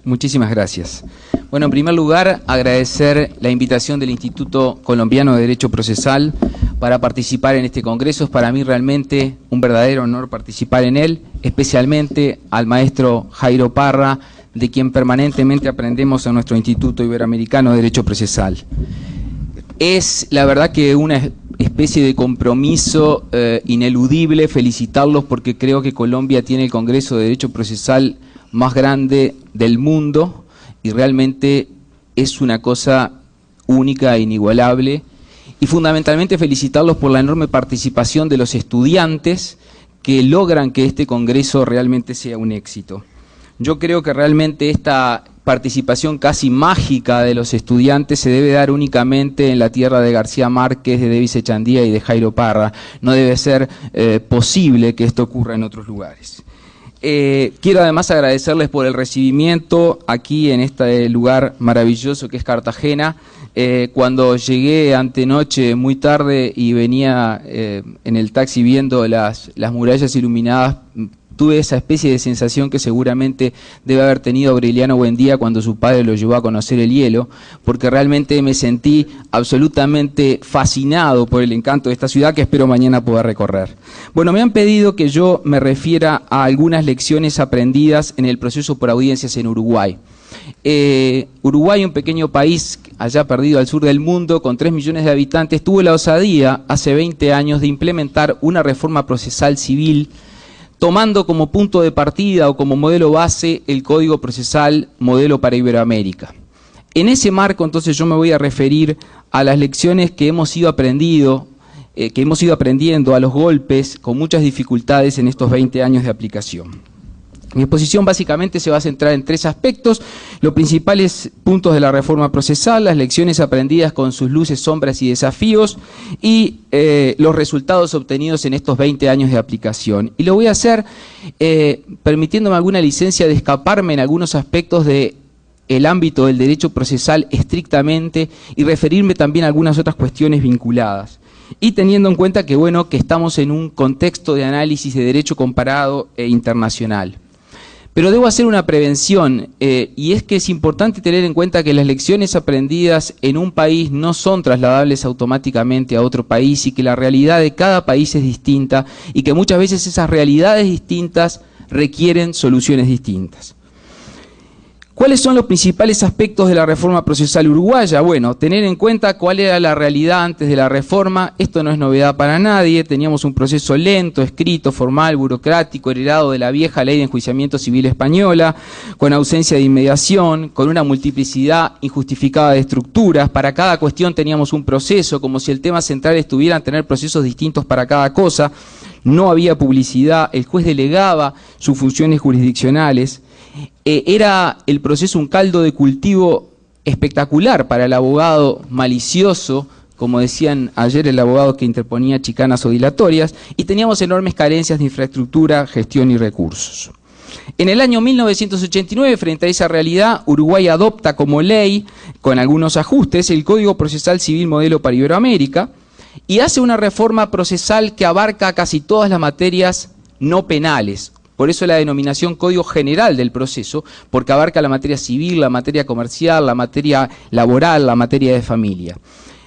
Muchísimas gracias. Bueno, en primer lugar, agradecer la invitación del Instituto Colombiano de Derecho Procesal para participar en este congreso. Es para mí realmente un verdadero honor participar en él, especialmente al maestro Jairo Parra, de quien permanentemente aprendemos en nuestro Instituto Iberoamericano de Derecho Procesal. Es la verdad que una especie de compromiso ineludible felicitarlos, porque creo que Colombia tiene el Congreso de Derecho Procesal más grande del mundo y realmente es una cosa única e inigualable, y fundamentalmente felicitarlos por la enorme participación de los estudiantes que logran que este Congreso realmente sea un éxito. Yo creo que realmente esta participación casi mágica de los estudiantes se debe dar únicamente en la tierra de García Márquez, de Davis Echandía y de Jairo Parra. No debe ser posible que esto ocurra en otros lugares. Quiero además agradecerles por el recibimiento aquí en este lugar maravilloso que es Cartagena. Cuando llegué antenoche muy tarde y venía en el taxi viendo las murallas iluminadas, tuve esa especie de sensación que seguramente debe haber tenido Aureliano Buendía cuando su padre lo llevó a conocer el hielo, porque realmente me sentí absolutamente fascinado por el encanto de esta ciudad que espero mañana poder recorrer. Bueno, me han pedido que yo me refiera a algunas lecciones aprendidas en el proceso por audiencias en Uruguay. Uruguay, un pequeño país allá perdido al sur del mundo, con 3 millones de habitantes, tuvo la osadía hace 20 años de implementar una reforma procesal civil tomando como punto de partida o como modelo base el Código Procesal Modelo para Iberoamérica. En ese marco, entonces, yo me voy a referir a las lecciones que hemos ido aprendiendo a los golpes, con muchas dificultades en estos 20 años de aplicación. Mi exposición básicamente se va a centrar en 3 aspectos: los principales puntos de la reforma procesal, las lecciones aprendidas con sus luces, sombras y desafíos, y los resultados obtenidos en estos 20 años de aplicación. Y lo voy a hacer permitiéndome alguna licencia de escaparme en algunos aspectos del ámbito del derecho procesal estrictamente y referirme también a algunas otras cuestiones vinculadas. Y teniendo en cuenta que, bueno, que estamos en un contexto de análisis de derecho comparado e internacional. Pero debo hacer una prevención, y es que es importante tener en cuenta que las lecciones aprendidas en un país no son trasladables automáticamente a otro país, y que la realidad de cada país es distinta, y que muchas veces esas realidades distintas requieren soluciones distintas. ¿Cuáles son los principales aspectos de la reforma procesal uruguaya? Bueno, tener en cuenta cuál era la realidad antes de la reforma. Esto no es novedad para nadie. Teníamos un proceso lento, escrito, formal, burocrático, heredado de la vieja ley de enjuiciamiento civil española, con ausencia de inmediación, con una multiplicidad injustificada de estructuras. Para cada cuestión teníamos un proceso, como si el tema central estuviera en tener procesos distintos para cada cosa. No había publicidad, el juez delegaba sus funciones jurisdiccionales. Era el proceso un caldo de cultivo espectacular para el abogado malicioso, como decían ayer, el abogado que interponía chicanas o dilatorias, y teníamos enormes carencias de infraestructura, gestión y recursos. En el año 1989, frente a esa realidad, Uruguay adopta como ley, con algunos ajustes, el Código Procesal Civil Modelo para Iberoamérica, y hace una reforma procesal que abarca casi todas las materias no penales. Por eso la denominación Código General del Proceso, porque abarca la materia civil, la materia comercial, la materia laboral, la materia de familia.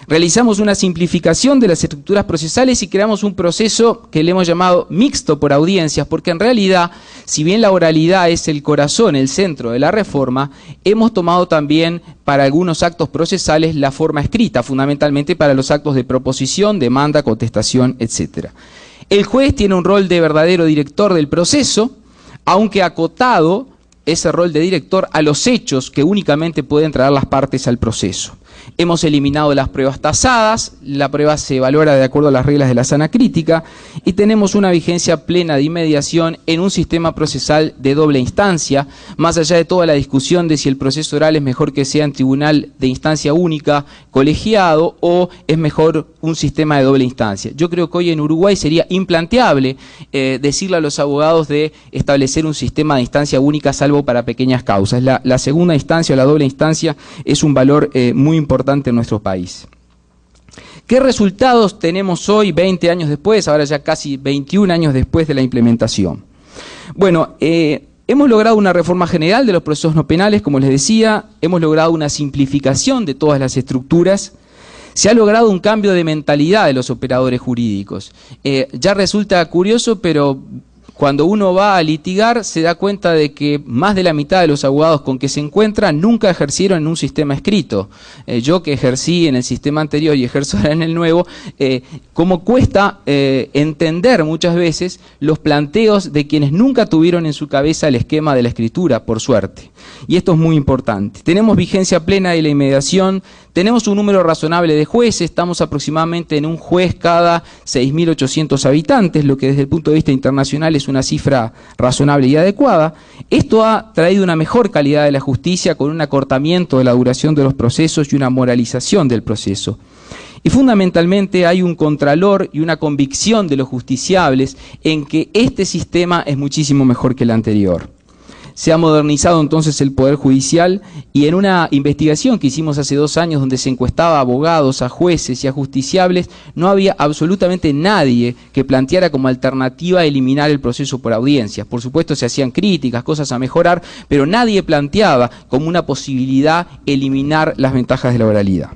Realizamos una simplificación de las estructuras procesales y creamos un proceso que le hemos llamado mixto por audiencias, porque en realidad, si bien la oralidad es el corazón, el centro de la reforma, hemos tomado también para algunos actos procesales la forma escrita, fundamentalmente para los actos de proposición, demanda, contestación, etc. El juez tiene un rol de verdadero director del proceso, aunque acotado ese rol de director a los hechos que únicamente pueden traer las partes al proceso. Hemos eliminado las pruebas tasadas, la prueba se valora de acuerdo a las reglas de la sana crítica, y tenemos una vigencia plena de inmediación en un sistema procesal de doble instancia, más allá de toda la discusión de si el proceso oral es mejor que sea en tribunal de instancia única, colegiado, o es mejor un sistema de doble instancia. Yo creo que hoy en Uruguay sería implanteable decirle a los abogados de establecer un sistema de instancia única, salvo para pequeñas causas. La segunda instancia o la doble instancia es un valor muy importante en nuestro país. ¿Qué resultados tenemos hoy, 20 años después, ahora ya casi 21 años después de la implementación? Bueno, Hemos logrado una reforma general de los procesos no penales, como les decía, hemos logrado una simplificación de todas las estructuras, se ha logrado un cambio de mentalidad de los operadores jurídicos. Ya resulta curioso, pero cuando uno va a litigar se da cuenta de que más de la mitad de los abogados con que se encuentra nunca ejercieron en un sistema escrito. Yo que ejercí en el sistema anterior y ejerzo ahora en el nuevo, cómo cuesta entender muchas veces los planteos de quienes nunca tuvieron en su cabeza el esquema de la escritura, por suerte. Y esto es muy importante. Tenemos vigencia plena de la inmediación, tenemos un número razonable de jueces, estamos aproximadamente en un juez cada 6.800 habitantes, lo que desde el punto de vista internacional es una cifra razonable y adecuada. Esto ha traído una mejor calidad de la justicia con un acortamiento de la duración de los procesos y una moralización del proceso. Y fundamentalmente hay un contralor y una convicción de los justiciables en que este sistema es muchísimo mejor que el anterior. Se ha modernizado entonces el Poder Judicial y en una investigación que hicimos hace 2 años donde se encuestaba a abogados, a jueces y a justiciables, no había absolutamente nadie que planteara como alternativa eliminar el proceso por audiencias. Por supuesto se hacían críticas, cosas a mejorar, pero nadie planteaba como una posibilidad eliminar las ventajas de la oralidad.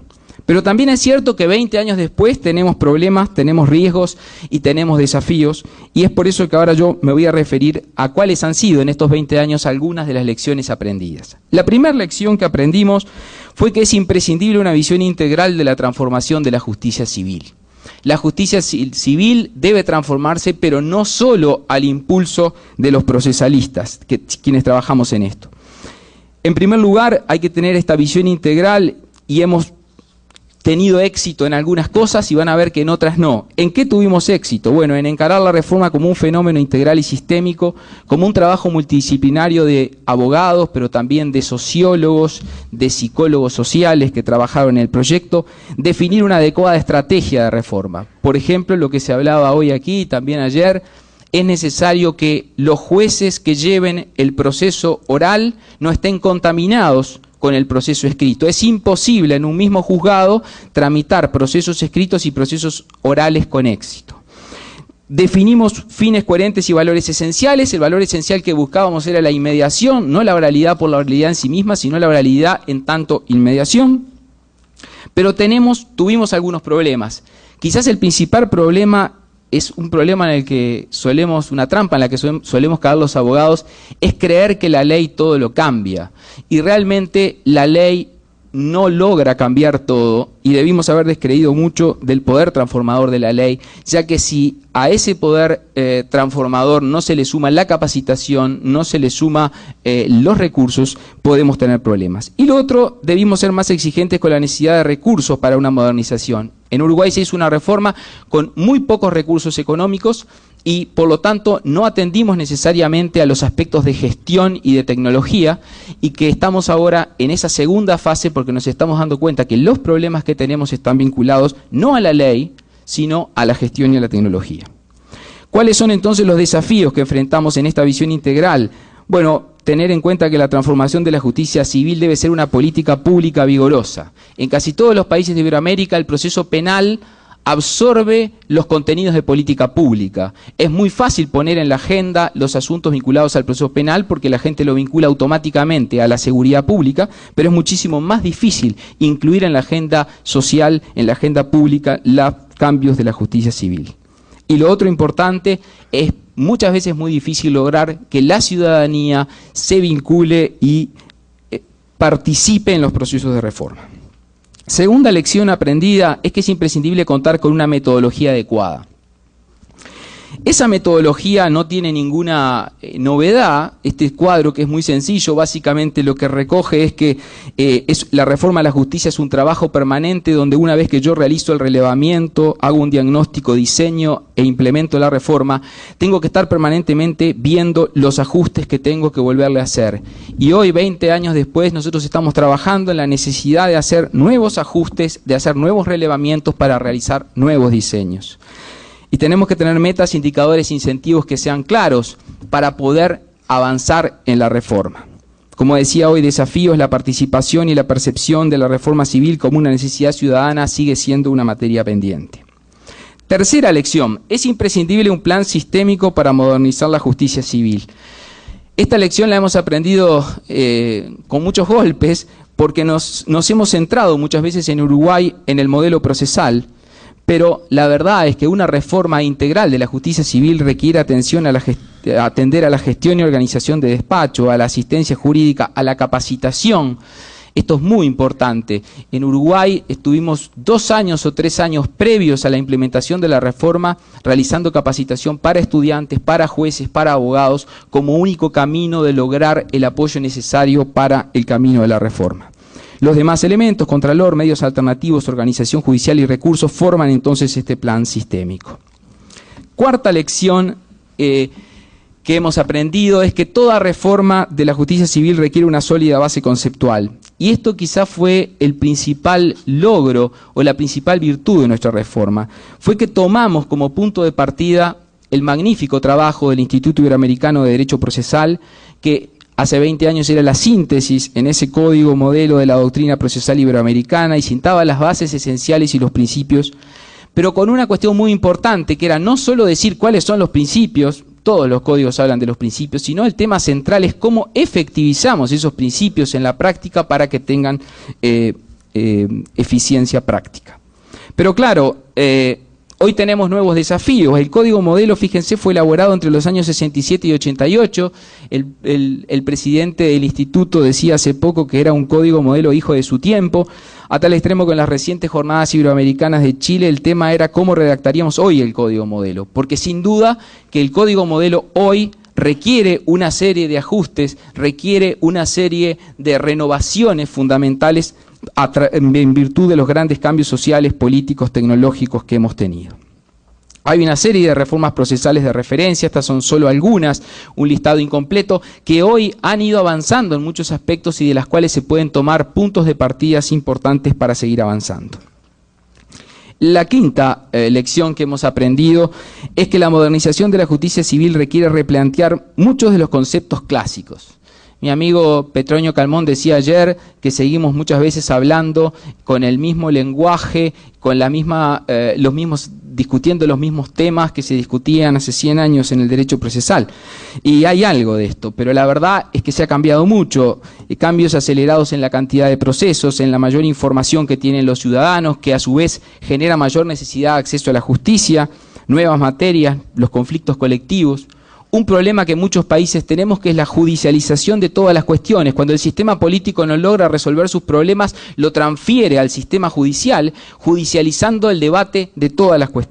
Pero también es cierto que 20 años después tenemos problemas, tenemos riesgos y tenemos desafíos, y es por eso que ahora yo me voy a referir a cuáles han sido en estos 20 años algunas de las lecciones aprendidas. La primera lección que aprendimos fue que es imprescindible una visión integral de la transformación de la justicia civil. La justicia civil debe transformarse, pero no solo al impulso de los procesalistas, quienes trabajamos en esto. En primer lugar, hay que tener esta visión integral y hemos tenido éxito en algunas cosas y van a ver que en otras no. ¿En qué tuvimos éxito? Bueno, en encarar la reforma como un fenómeno integral y sistémico, como un trabajo multidisciplinario de abogados, pero también de sociólogos, de psicólogos sociales que trabajaron en el proyecto, definir una adecuada estrategia de reforma. Por ejemplo, lo que se hablaba hoy aquí y también ayer, es necesario que los jueces que lleven el proceso oral no estén contaminados con el proceso escrito. Es imposible en un mismo juzgado tramitar procesos escritos y procesos orales con éxito. Definimos fines coherentes y valores esenciales. El valor esencial que buscábamos era la inmediación, no la oralidad por la oralidad en sí misma, sino la oralidad en tanto inmediación. Pero tuvimos algunos problemas. Quizás el principal problema es un problema en el que una trampa en la que solemos caer los abogados, es creer que la ley todo lo cambia. Y realmente la ley no logra cambiar todo y debimos haber descreído mucho del poder transformador de la ley, ya que si a ese poder transformador no se le suma la capacitación, no se le suma los recursos, podemos tener problemas. Y lo otro, debimos ser más exigentes con la necesidad de recursos para una modernización. En Uruguay se hizo una reforma con muy pocos recursos económicos y por lo tanto no atendimos necesariamente a los aspectos de gestión y de tecnología, y que estamos ahora en esa segunda fase porque nos estamos dando cuenta que los problemas que tenemos están vinculados no a la ley, sino a la gestión y a la tecnología. ¿Cuáles son entonces los desafíos que enfrentamos en esta visión integral? Bueno, tener en cuenta que la transformación de la justicia civil debe ser una política pública vigorosa. En casi todos los países de Iberoamérica el proceso penal absorbe los contenidos de política pública. Es muy fácil poner en la agenda los asuntos vinculados al proceso penal porque la gente lo vincula automáticamente a la seguridad pública, pero es muchísimo más difícil incluir en la agenda social, en la agenda pública, los cambios de la justicia civil. Y lo otro importante es muchas veces muy difícil lograr que la ciudadanía se vincule y participe en los procesos de reforma. Segunda lección aprendida es que es imprescindible contar con una metodología adecuada. Esa metodología no tiene ninguna novedad. Este cuadro, que es muy sencillo, básicamente lo que recoge es que la reforma de la justicia es un trabajo permanente donde una vez que yo realizo el relevamiento, hago un diagnóstico, diseño e implemento la reforma, tengo que estar permanentemente viendo los ajustes que tengo que volverle a hacer. Y hoy, 20 años después, nosotros estamos trabajando en la necesidad de hacer nuevos ajustes, de hacer nuevos relevamientos para realizar nuevos diseños. Y tenemos que tener metas, indicadores, incentivos que sean claros para poder avanzar en la reforma. Como decía hoy, desafíos, la participación y la percepción de la reforma civil como una necesidad ciudadana sigue siendo una materia pendiente. Tercera lección, es imprescindible un plan sistémico para modernizar la justicia civil. Esta lección la hemos aprendido con muchos golpes, porque nos hemos centrado muchas veces en Uruguay en el modelo procesal, pero la verdad es que una reforma integral de la justicia civil requiere atención a atender a la gestión y organización de despacho, a la asistencia jurídica, a la capacitación. Esto es muy importante. En Uruguay estuvimos 2 años o 3 años previos a la implementación de la reforma realizando capacitación para estudiantes, para jueces, para abogados, como único camino de lograr el apoyo necesario para el camino de la reforma. Los demás elementos, contralor, medios alternativos, organización judicial y recursos, forman entonces este plan sistémico. Cuarta lección que hemos aprendido es que toda reforma de la justicia civil requiere una sólida base conceptual. Y esto quizá fue el principal logro o la principal virtud de nuestra reforma. Fue que tomamos como punto de partida el magnífico trabajo del Instituto Iberoamericano de Derecho Procesal, que hace 20 años era la síntesis en ese código modelo de la doctrina procesal iberoamericana y sentaba las bases esenciales y los principios, pero con una cuestión muy importante, que era no solo decir cuáles son los principios, todos los códigos hablan de los principios, sino el tema central es cómo efectivizamos esos principios en la práctica para que tengan eficiencia práctica. Pero claro, hoy tenemos nuevos desafíos. El código modelo, fíjense, fue elaborado entre los años 67 y 88. El presidente del instituto decía hace poco que era un código modelo hijo de su tiempo, a tal extremo que en las recientes jornadas iberoamericanas de Chile el tema era cómo redactaríamos hoy el código modelo, porque sin duda que el código modelo hoy requiere una serie de ajustes, requiere una serie de renovaciones fundamentales en virtud de los grandes cambios sociales, políticos, tecnológicos que hemos tenido. Hay una serie de reformas procesales de referencia, estas son solo algunas, un listado incompleto, que hoy han ido avanzando en muchos aspectos y de las cuales se pueden tomar puntos de partida importantes para seguir avanzando. La quinta lección que hemos aprendido es que la modernización de la justicia civil requiere replantear muchos de los conceptos clásicos. Mi amigo Petronio Calmón decía ayer que seguimos muchas veces hablando con el mismo lenguaje, con la misma, discutiendo los mismos temas que se discutían hace 100 años en el derecho procesal. Y hay algo de esto, pero la verdad es que se ha cambiado mucho. Cambios acelerados en la cantidad de procesos, en la mayor información que tienen los ciudadanos, que a su vez genera mayor necesidad de acceso a la justicia, nuevas materias, los conflictos colectivos. Un problema que muchos países tenemos, que es la judicialización de todas las cuestiones. Cuando el sistema político no logra resolver sus problemas, lo transfiere al sistema judicial, judicializando el debate de todas las cuestiones.